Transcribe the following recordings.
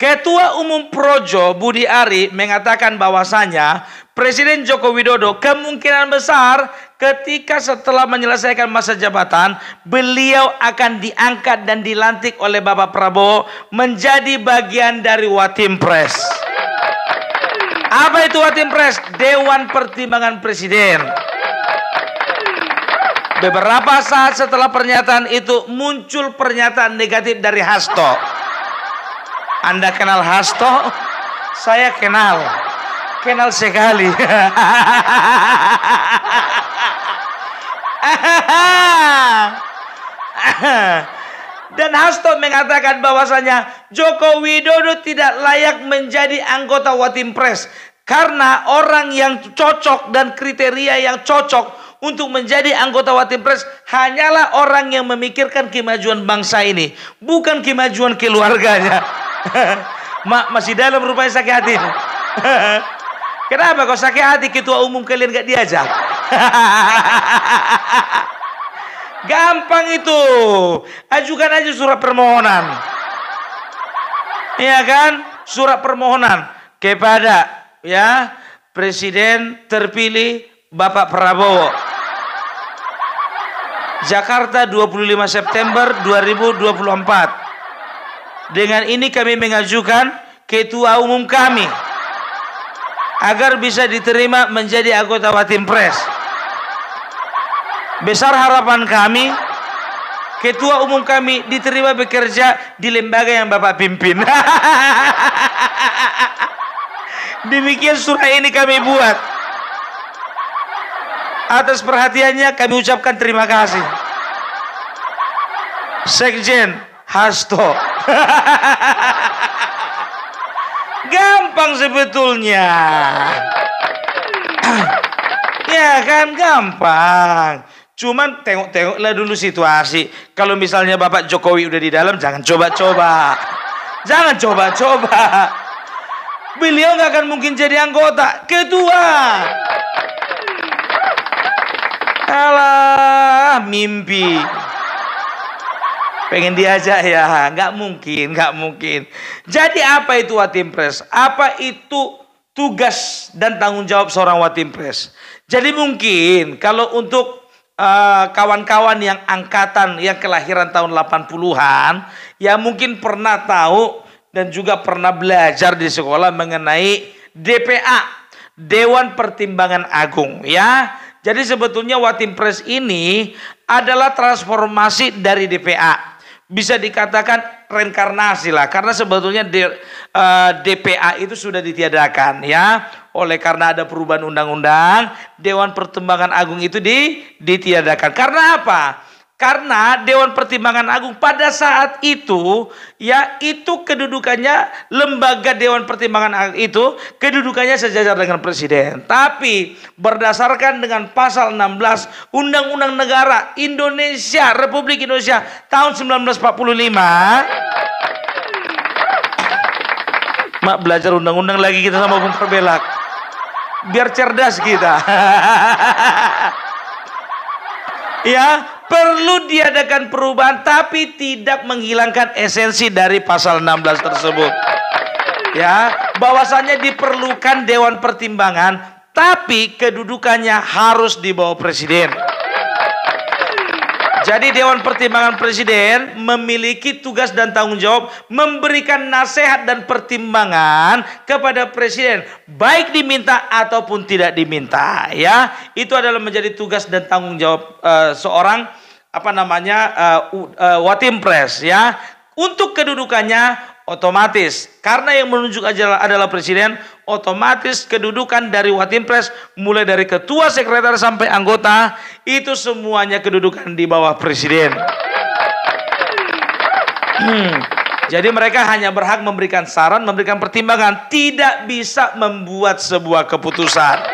Ketua Umum Projo Budi Ari mengatakan bahwasanya Presiden Joko Widodo kemungkinan besar ketika setelah menyelesaikan masa jabatan, beliau akan diangkat dan dilantik oleh Bapak Prabowo menjadi bagian dari Watimpres. Apa itu Watimpres? Dewan Pertimbangan Presiden. Beberapa saat setelah pernyataan itu muncul pernyataan negatif dari Hasto. Anda kenal Hasto? Saya kenal sekali. Dan Hasto mengatakan bahwasanya Joko Widodo tidak layak menjadi anggota Watimpres karena orang yang cocok dan kriteria yang cocok untuk menjadi anggota Watimpres hanyalah orang yang memikirkan kemajuan bangsa ini, bukan kemajuan keluarganya. Masih dalam rupanya sakit hati. Kenapa kau sakit hati ketua umum kalian gak diajak? Gampang itu. Ajukan aja surat permohonan. Iya kan? Surat permohonan kepada Presiden terpilih Bapak Prabowo. Jakarta 25 September 2024. Dengan ini kami mengajukan ketua umum kami agar bisa diterima menjadi anggota Watimpres. Besar harapan kami ketua umum kami diterima bekerja di lembaga yang Bapak pimpin. Demikian surat ini kami buat. Atas perhatiannya kami ucapkan terima kasih. Sekjen Hasto. Gampang sebetulnya. Ya kan, gampang. Cuman tengok-tengoklah dulu situasi. Kalau misalnya Bapak Jokowi udah di dalam, jangan coba-coba. Jangan coba-coba. Beliau nggak akan mungkin jadi anggota. Ketua. Alah, mimpi. Pengen diajak ya, nggak mungkin. Jadi apa itu Watimpres? Apa itu tugas dan tanggung jawab seorang Watimpres? Jadi mungkin kalau untuk kawan-kawan yang angkatan yang kelahiran tahun 80-an, ya mungkin pernah tahu dan juga pernah belajar di sekolah mengenai DPA, Dewan Pertimbangan Agung, ya. Jadi sebetulnya Watimpres ini adalah transformasi dari DPA. Bisa dikatakan reinkarnasi lah, karena sebetulnya DPA itu sudah ditiadakan, ya. Oleh karena ada perubahan undang-undang, Dewan Pertimbangan Agung itu ditiadakan. Karena apa? Karena Dewan Pertimbangan Agung pada saat itu, ya, itu kedudukannya, lembaga Dewan Pertimbangan Agung itu kedudukannya sejajar dengan Presiden. Tapi berdasarkan dengan pasal 16 Undang-Undang Negara Indonesia, Republik Indonesia tahun 1945. Mak, belajar undang-undang lagi kita sama Bung Perbelak. Biar cerdas kita. Ya, perlu diadakan perubahan tapi tidak menghilangkan esensi dari pasal 16 tersebut. Ya, bahwasannya diperlukan Dewan Pertimbangan tapi kedudukannya harus di bawah Presiden. Jadi Dewan Pertimbangan Presiden memiliki tugas dan tanggung jawab memberikan nasihat dan pertimbangan kepada Presiden, baik diminta ataupun tidak diminta, ya. Itu adalah menjadi tugas dan tanggung jawab seorang Watimpres, ya. Untuk kedudukannya otomatis karena yang menunjuk adalah Presiden, otomatis kedudukan dari Watimpres mulai dari ketua, sekretaris sampai anggota itu semuanya kedudukan di bawah Presiden. Jadi mereka hanya berhak memberikan saran, memberikan pertimbangan, tidak bisa membuat sebuah keputusan.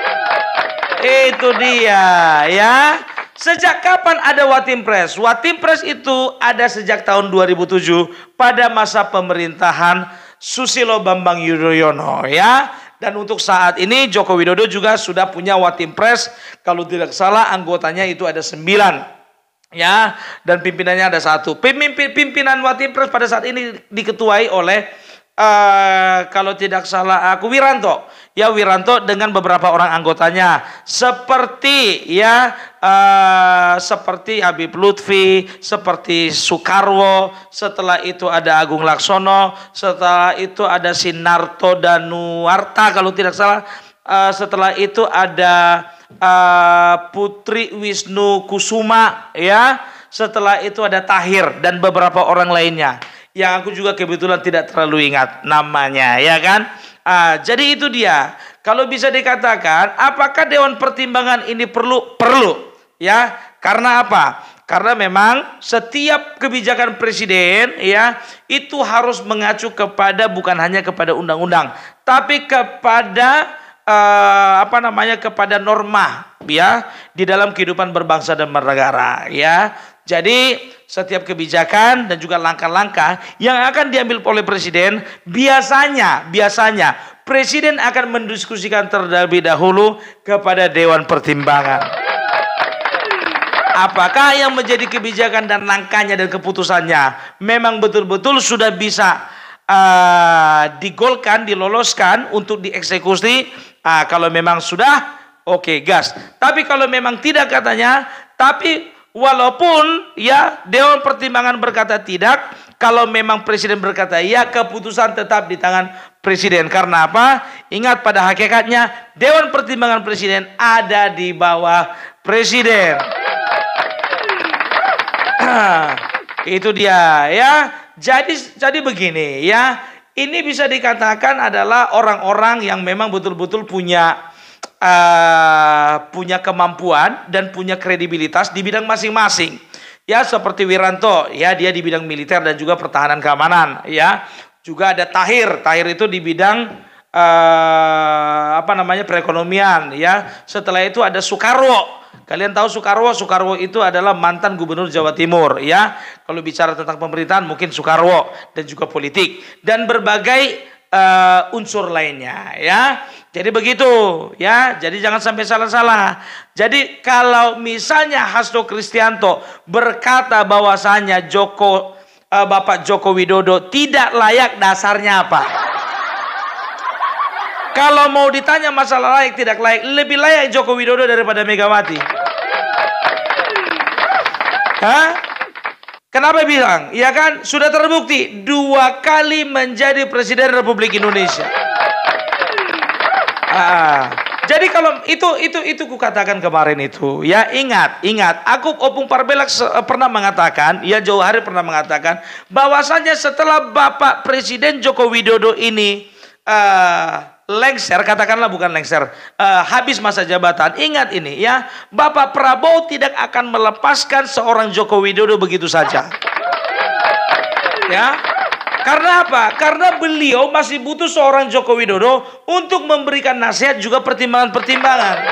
Itu dia, ya. Sejak kapan ada Watimpres? Watimpres itu ada sejak tahun 2007 pada masa pemerintahan Susilo Bambang Yudhoyono, ya. Dan untuk saat ini Joko Widodo juga sudah punya Watimpres. Kalau tidak salah anggotanya itu ada 9, ya. Dan pimpinannya ada 1. Pimpinan Watimpres pada saat ini diketuai oleh kalau tidak salah aku Wiranto. Ya, Wiranto dengan beberapa orang anggotanya seperti seperti Habib Lutfi, seperti Soekarwo, setelah itu ada Agung Laksono, setelah itu ada Sinarto Danuarta kalau tidak salah, setelah itu ada Putri Wisnu Kusuma, ya. Setelah itu ada Tahir dan beberapa orang lainnya yang aku juga kebetulan tidak terlalu ingat namanya, ya kan? Jadi itu dia. Kalau bisa dikatakan, apakah Dewan Pertimbangan ini perlu? Perlu, ya. Karena apa? Karena memang setiap kebijakan presiden, ya, itu harus mengacu kepada bukan hanya kepada undang-undang, tapi kepada kepada norma, ya, di dalam kehidupan berbangsa dan bernegara, ya. Jadi setiap kebijakan dan juga langkah-langkah yang akan diambil oleh presiden biasanya presiden akan mendiskusikan terlebih dahulu kepada Dewan Pertimbangan. Apakah yang menjadi kebijakan dan langkahnya dan keputusannya memang betul-betul sudah bisa digolkan, diloloskan untuk dieksekusi? Kalau memang sudah, oke, gas. Tapi kalau memang tidak katanya, tapi walaupun ya Dewan Pertimbangan berkata tidak, kalau memang presiden berkata ya, keputusan tetap di tangan presiden. Karena apa? Ingat, pada hakikatnya Dewan Pertimbangan Presiden ada di bawah presiden. Itu dia, ya. Jadi begini, ya. Ini bisa dikatakan adalah orang-orang yang memang betul-betul punya kemampuan dan punya kredibilitas di bidang masing-masing. Ya, seperti Wiranto, ya, dia di bidang militer dan juga pertahanan keamanan, ya. Juga ada Tahir itu di bidang perekonomian, ya. Setelah itu ada Soekarwo. Kalian tahu Soekarwo itu adalah mantan gubernur Jawa Timur, ya. Kalau bicara tentang pemerintahan mungkin Soekarwo, dan juga politik dan berbagai unsur lainnya, ya. Jadi begitu, ya. Jadi jangan sampai salah-salah. Jadi kalau misalnya Hasto Kristianto berkata bahwasanya Bapak Joko Widodo tidak layak, dasarnya apa? Kalau mau ditanya masalah layak tidak layak, lebih layak Joko Widodo daripada Megawati. Hah? Kenapa bilang? Ya kan, sudah terbukti 2 kali menjadi Presiden Republik Indonesia. Jadi kalau itu kukatakan kemarin itu, ya, ingat, aku Opung Parbelak pernah mengatakan, ya, jauh hari pernah mengatakan bahwasanya setelah Bapak Presiden Joko Widodo ini lengser, katakanlah bukan lengser, habis masa jabatan, ingat ini, ya, Bapak Prabowo tidak akan melepaskan seorang Joko Widodo begitu saja, ya. Karena apa? Karena beliau masih butuh seorang Joko Widodo untuk memberikan nasihat juga pertimbangan-pertimbangan.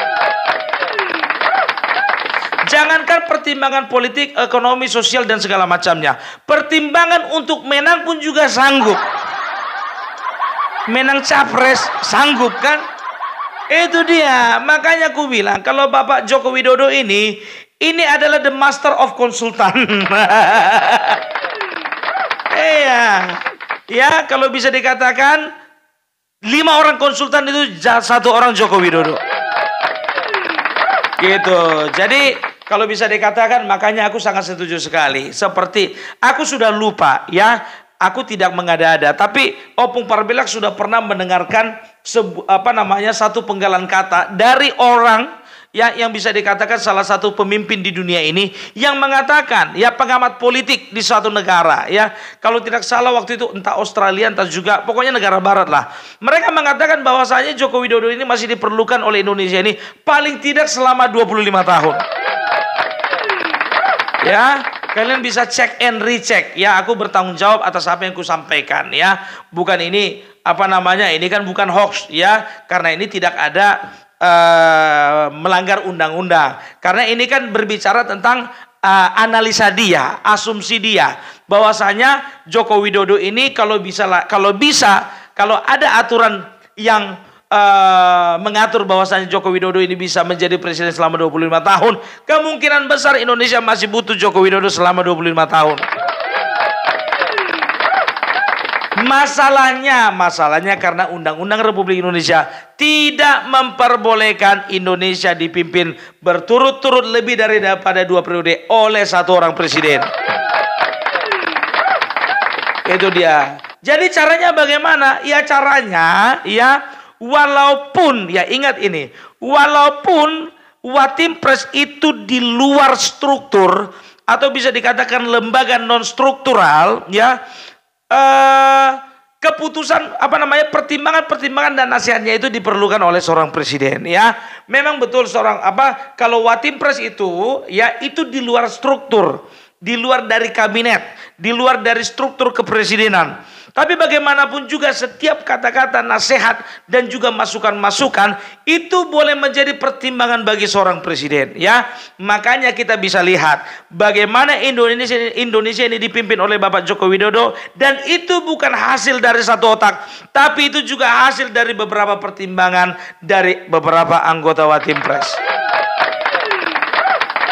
Jangankan pertimbangan politik, ekonomi, sosial dan segala macamnya, pertimbangan untuk menang pun juga sanggup. Menang capres sanggup, kan? Itu dia. Makanya aku bilang kalau Bapak Joko Widodo ini adalah the master of consultant. Iya. Ya, kalau bisa dikatakan 5 orang konsultan itu 1 orang Joko Widodo. Gitu. Jadi kalau bisa dikatakan, makanya aku sangat setuju sekali. Seperti aku sudah lupa, ya. Aku tidak mengada-ada, tapi Opung Parbelak sudah pernah mendengarkan satu penggalan kata dari orang, ya, yang bisa dikatakan salah satu pemimpin di dunia ini, yang mengatakan, ya, pengamat politik di suatu negara, ya, kalau tidak salah waktu itu entah Australia entah juga pokoknya negara barat lah. Mereka mengatakan bahwasanya Joko Widodo ini masih diperlukan oleh Indonesia ini paling tidak selama 25 tahun. Ya, kalian bisa cek and recheck, ya. Aku bertanggung jawab atas apa yang ku sampaikan, ya. Bukan ini ini kan bukan hoax, ya. Karena ini tidak ada melanggar undang-undang. Karena ini kan berbicara tentang analisa dia, asumsi dia, bahwasanya Joko Widodo ini kalau ada aturan yang mengatur bahwasanya Joko Widodo ini bisa menjadi presiden selama 25 tahun, kemungkinan besar Indonesia masih butuh Joko Widodo selama 25 tahun. Masalahnya karena Undang-Undang Republik Indonesia tidak memperbolehkan Indonesia dipimpin berturut-turut lebih daripada 2 periode oleh 1 orang presiden. Itu dia. Jadi caranya bagaimana? Ya caranya ya walaupun ya ingat ini, walaupun Watimpres itu di luar struktur atau bisa dikatakan lembaga non struktural ya, keputusan pertimbangan dan nasihatnya itu diperlukan oleh seorang presiden ya. Memang betul kalau Watimpres itu ya itu di luar struktur, di luar dari kabinet, di luar dari struktur kepresidenan. Tapi bagaimanapun juga setiap kata-kata nasihat dan juga masukan-masukan itu boleh menjadi pertimbangan bagi seorang presiden ya. Makanya kita bisa lihat bagaimana Indonesia ini dipimpin oleh Bapak Joko Widodo, dan itu bukan hasil dari satu otak, tapi itu juga hasil dari beberapa pertimbangan dari beberapa anggota Watimpres.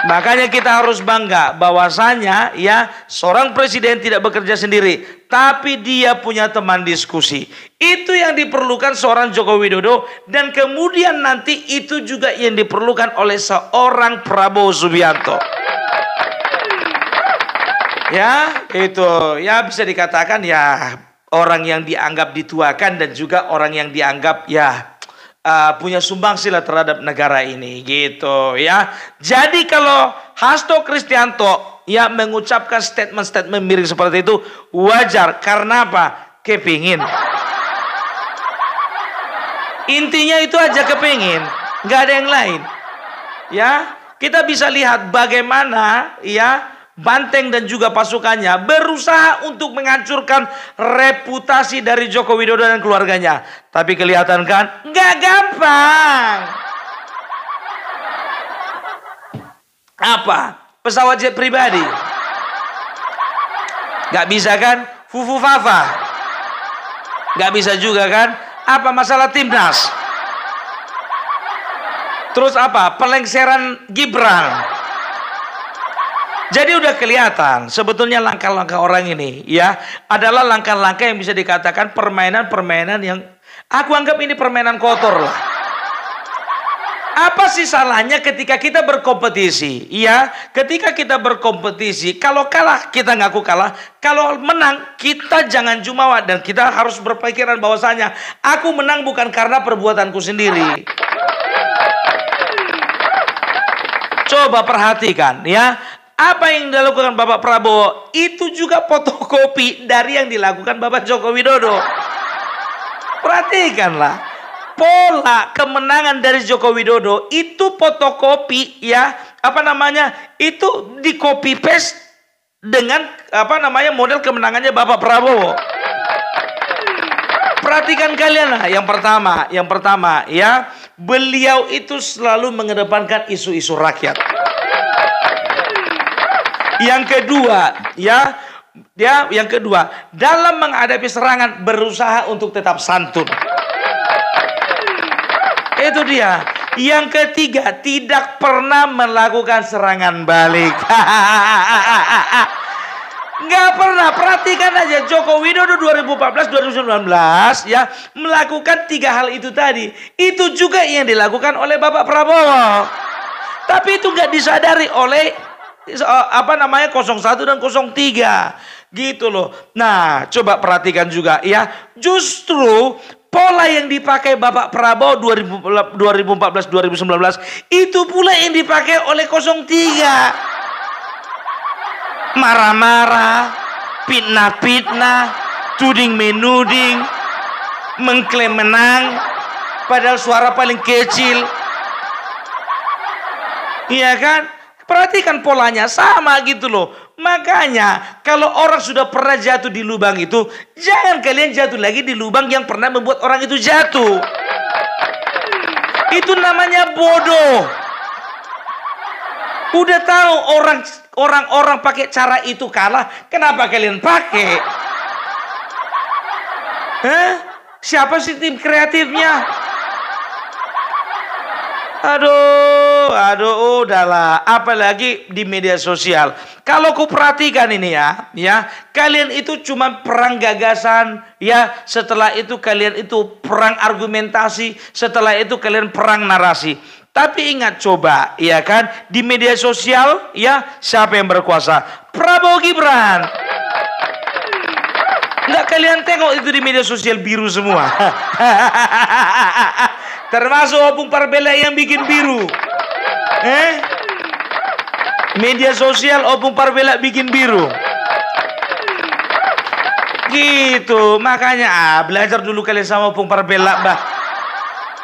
Makanya kita harus bangga bahwasanya ya seorang presiden tidak bekerja sendiri, tapi dia punya teman diskusi. Itu yang diperlukan seorang Joko Widodo, dan kemudian nanti itu juga yang diperlukan oleh seorang Prabowo Subianto. Ya, itu ya bisa dikatakan ya orang yang dianggap dituakan dan juga orang yang dianggap ya punya sumbangsi lah terhadap negara ini gitu ya. Jadi kalau Hasto Kristianto ya mengucapkan statement-statement miring seperti itu wajar. Karena apa? Kepingin. Intinya itu aja, kepingin, nggak ada yang lain ya. Kita bisa lihat bagaimana ya Banteng dan juga pasukannya berusaha untuk menghancurkan reputasi dari Joko Widodo dan keluarganya. Tapi kelihatan kan nggak gampang. Apa? Pesawat jet pribadi? Nggak bisa kan? Fufu Fafa? Nggak bisa juga kan? Apa masalah timnas? Terus apa? Pelengseran Gibran? Jadi udah kelihatan sebetulnya langkah-langkah orang ini ya adalah langkah-langkah yang bisa dikatakan permainan-permainan yang aku anggap ini permainan kotor lah. Apa sih salahnya ketika kita berkompetisi? Ya, ketika kita berkompetisi, kalau kalah kita ngaku kalah, kalau menang kita jangan jumawa, dan kita harus berpikiran bahwasanya aku menang bukan karena perbuatanku sendiri. Coba perhatikan ya. Apa yang dilakukan Bapak Prabowo itu juga fotokopi dari yang dilakukan Bapak Joko Widodo. Perhatikanlah pola kemenangan dari Joko Widodo itu fotokopi ya, itu di copy paste dengan model kemenangannya Bapak Prabowo. Perhatikan kalian lah, yang pertama ya, beliau itu selalu mengedepankan isu-isu rakyat. Yang kedua, dalam menghadapi serangan berusaha untuk tetap santun. Itu dia. Yang ketiga, tidak pernah melakukan serangan balik. Nggak pernah. Perhatikan aja Joko Widodo 2014-2019 ya melakukan 3 hal itu tadi. Itu juga yang dilakukan oleh Bapak Prabowo. Tapi itu nggak disadari oleh 01 dan 03 gitu loh. Nah, coba perhatikan juga ya. Justru pola yang dipakai Bapak Prabowo 2014-2019 itu pula yang dipakai oleh 03. Marah-marah, fitnah-fitnah, tuding menuding, mengklaim menang padahal suara paling kecil. Iya kan? Perhatikan polanya sama gitu loh. Makanya kalau orang sudah pernah jatuh di lubang itu, jangan kalian jatuh lagi di lubang yang pernah membuat orang itu jatuh. Itu namanya bodoh. Udah tahu orang-orang pakai cara itu kalah, kenapa kalian pakai? Siapa sih tim kreatifnya? Aduh, udahlah. Apalagi di media sosial. Kalau ku perhatikan ini ya, kalian itu cuma perang gagasan, ya. Setelah itu kalian itu perang argumentasi, setelah itu kalian perang narasi. Tapi ingat coba, ya kan, di media sosial, ya, siapa yang berkuasa? Prabowo Gibran. Nggak kalian tengok itu di media sosial biru semua. Termasuk Opung Parbela yang bikin biru. Media sosial Opung Parbela bikin biru. Gitu, makanya belajar dulu kalian sama Opung Parbela, Mbah.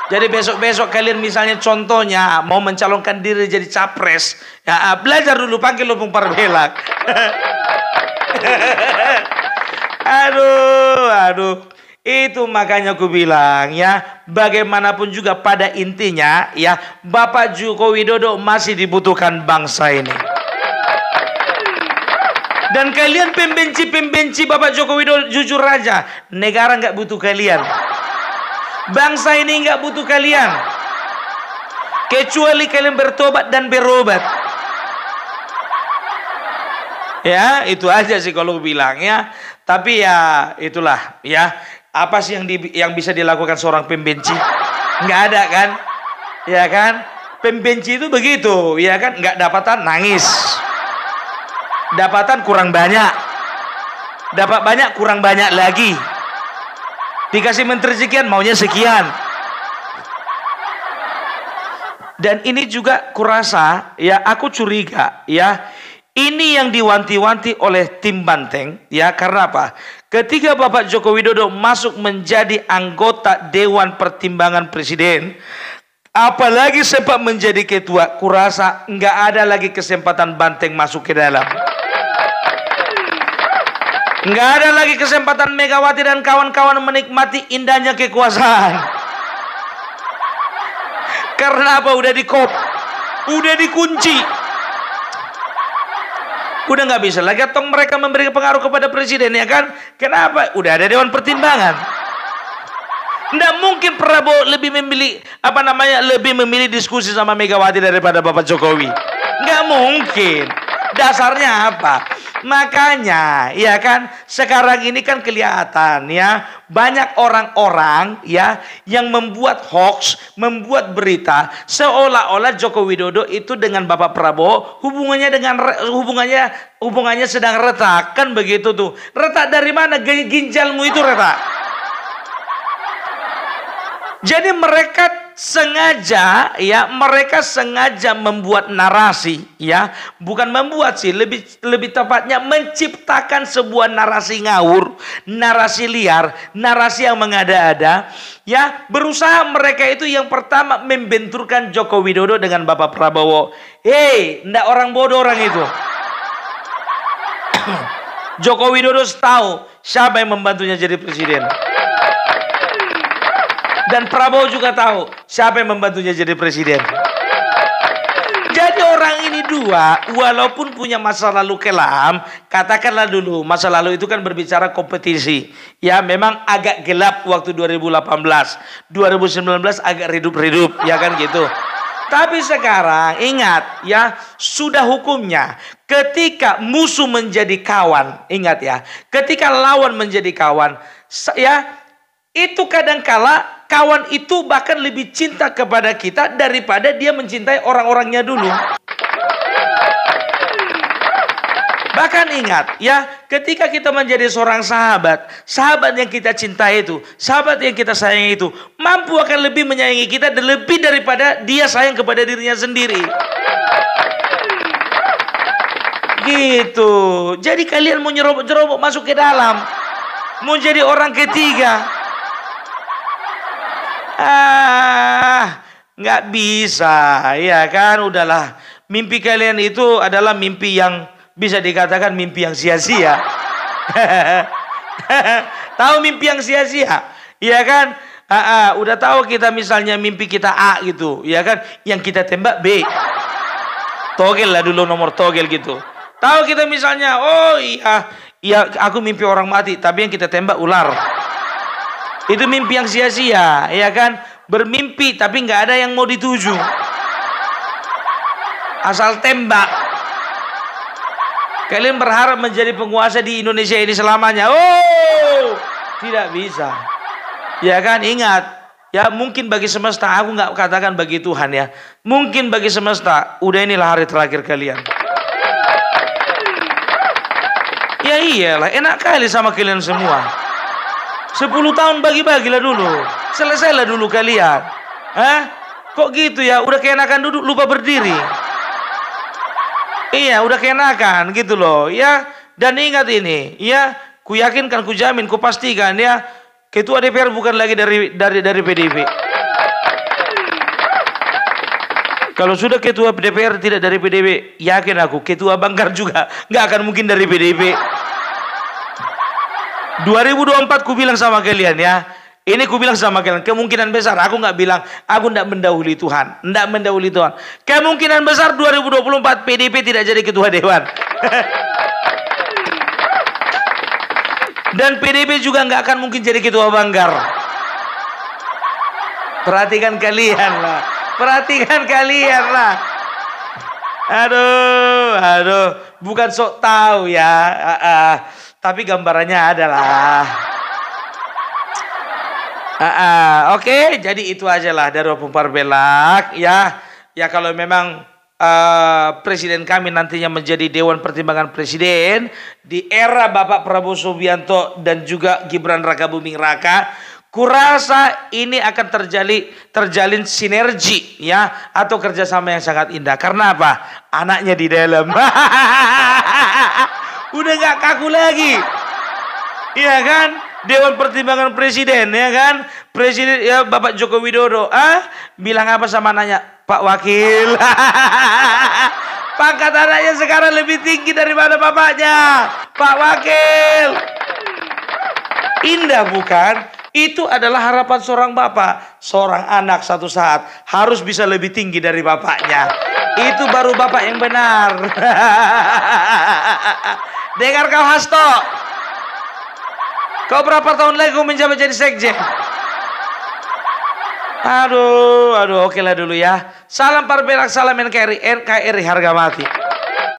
Jadi besok-besok kalian misalnya contohnya mau mencalonkan diri jadi capres, ya belajar dulu panggil Opung Parbela. Aduh. Itu makanya aku bilang ya, bagaimanapun juga pada intinya ya, Bapak Joko Widodo masih dibutuhkan bangsa ini. Dan kalian pembenci Bapak Joko Widodo, jujur aja, negara nggak butuh kalian. Bangsa ini nggak butuh kalian. Kecuali kalian bertobat dan berobat. Ya, itu aja sih kalau bilang ya. Tapi ya itulah ya. Apa sih yang bisa dilakukan seorang pembenci? Nggak ada kan? Ya kan? Pembenci itu begitu, ya kan? Nggak dapatan nangis. Dapatan kurang banyak. Dapat banyak kurang banyak lagi. Dikasih menteri sekian maunya sekian. Dan ini juga kurasa ya, aku curiga ya, ini yang diwanti-wanti oleh tim Banteng ya. Karena apa? Ketika Bapak Joko Widodo masuk menjadi anggota Dewan Pertimbangan Presiden, apalagi sempat menjadi ketua, kurasa nggak ada lagi kesempatan Banteng masuk ke dalam. Nggak ada lagi kesempatan Megawati dan kawan-kawan menikmati indahnya kekuasaan. Karena apa? Udah dikop, udah dikunci. Udah nggak bisa lagi atau mereka memberi pengaruh kepada presiden, ya kan? Kenapa? Udah ada Dewan Pertimbangan. Nggak mungkin Prabowo lebih memilih lebih memilih diskusi sama Megawati daripada Bapak Jokowi. Nggak mungkin. Dasarnya apa? Makanya ya kan, sekarang ini kan kelihatan ya, banyak orang-orang ya yang membuat hoax, membuat berita seolah-olah Joko Widodo itu dengan Bapak Prabowo hubungannya sedang retak, kan begitu tuh. Retak dari mana? Ginjalmu itu retak. Jadi mereka sengaja membuat narasi ya, bukan membuat sih, lebih tepatnya menciptakan sebuah narasi ngawur, narasi liar, narasi yang mengada-ada ya. Berusaha mereka itu yang pertama membenturkan Joko Widodo dengan Bapak Prabowo. Ndak orang bodoh orang itu. Joko Widodo tahu siapa yang membantunya jadi presiden. Dan Prabowo juga tahu siapa yang membantunya jadi presiden. Jadi orang ini dua, walaupun punya masa lalu kelam, katakanlah dulu masa lalu itu kan berbicara kompetisi. Ya memang agak gelap waktu 2018, 2019 agak redup-redup, ya kan gitu. Tapi sekarang ingat ya, sudah hukumnya. Ketika musuh menjadi kawan, ingat ya, ketika lawan menjadi kawan, ya itu kadangkala kawan itu bahkan lebih cinta kepada kita daripada dia mencintai orang-orangnya dulu. Bahkan ingat ya, ketika kita menjadi seorang sahabat yang kita cintai itu, sahabat yang kita sayangi itu, mampu akan lebih menyayangi kita dan lebih daripada dia sayang kepada dirinya sendiri. Gitu. Jadi kalian mau nyerobot-nyerobot masuk ke dalam, mau jadi orang ketiga. Nggak bisa, ya kan? Udahlah, mimpi kalian itu adalah mimpi yang bisa dikatakan mimpi yang sia-sia. Tahu mimpi yang sia-sia, ya kan? Udah tahu kita misalnya mimpi kita A gitu, ya kan? Yang kita tembak B, togel lah dulu, nomor togel gitu. Tahu kita misalnya, oh iya aku mimpi orang mati, tapi yang kita tembak ular. Itu mimpi yang sia-sia, ya kan? Bermimpi tapi nggak ada yang mau dituju. Asal tembak. Kalian berharap menjadi penguasa di Indonesia ini selamanya? Oh, tidak bisa. Ya kan, ingat. Ya mungkin bagi semesta, aku nggak katakan bagi Tuhan ya. Mungkin bagi semesta, udah inilah hari terakhir kalian. Ya iyalah, enak kali sama kalian semua. 10 tahun bagi-bagilah dulu. Selesailah dulu kalian. Hah? Kok gitu ya? Udah keenakan duduk, lupa berdiri. Iya, udah keenakan gitu loh. Ya, dan ingat ini, ya, ku yakinkan, ku jamin, ku pastikan ya, ketua DPR bukan lagi dari PDIP. Kalau sudah ketua DPR tidak dari PDIP, yakin aku ketua banggar juga nggak akan mungkin dari PDIP. 2024 ku bilang sama kalian ya. Ini ku bilang sama kalian, kemungkinan besar, aku nggak bilang, aku nggak mendahului Tuhan, nggak mendahului Tuhan. Kemungkinan besar 2024 PDIP tidak jadi ketua dewan. Dan PDIP juga nggak akan mungkin jadi ketua banggar. Perhatikan kalian lah, perhatikan kalian lah. Aduh, bukan sok tahu ya, tapi gambarannya adalah. Oke, jadi itu aja lah dari Opung Parbelak ya. Ya kalau memang presiden kami nantinya menjadi Dewan Pertimbangan Presiden di era Bapak Prabowo Subianto dan juga Gibran Rakabuming Raka, kurasa ini akan terjalin sinergi ya, atau kerjasama yang sangat indah. Karena apa? Anaknya di dalam. Udah gak kaku lagi. Iya kan? Dewan Pertimbangan Presiden ya kan, Presiden ya Bapak Joko Widodo bilang apa sama anaknya, Pak Wakil. Pangkat anaknya sekarang lebih tinggi daripada bapaknya, Pak Wakil. Indah bukan? Itu adalah harapan seorang bapak, seorang anak satu saat harus bisa lebih tinggi dari bapaknya. Itu baru bapak yang benar. Dengar kau Hasto, kau berapa tahun lagi kau menjabat jadi sekjen? Aduh, oke lah dulu ya. Salam Parbelak, salam NKRI harga mati.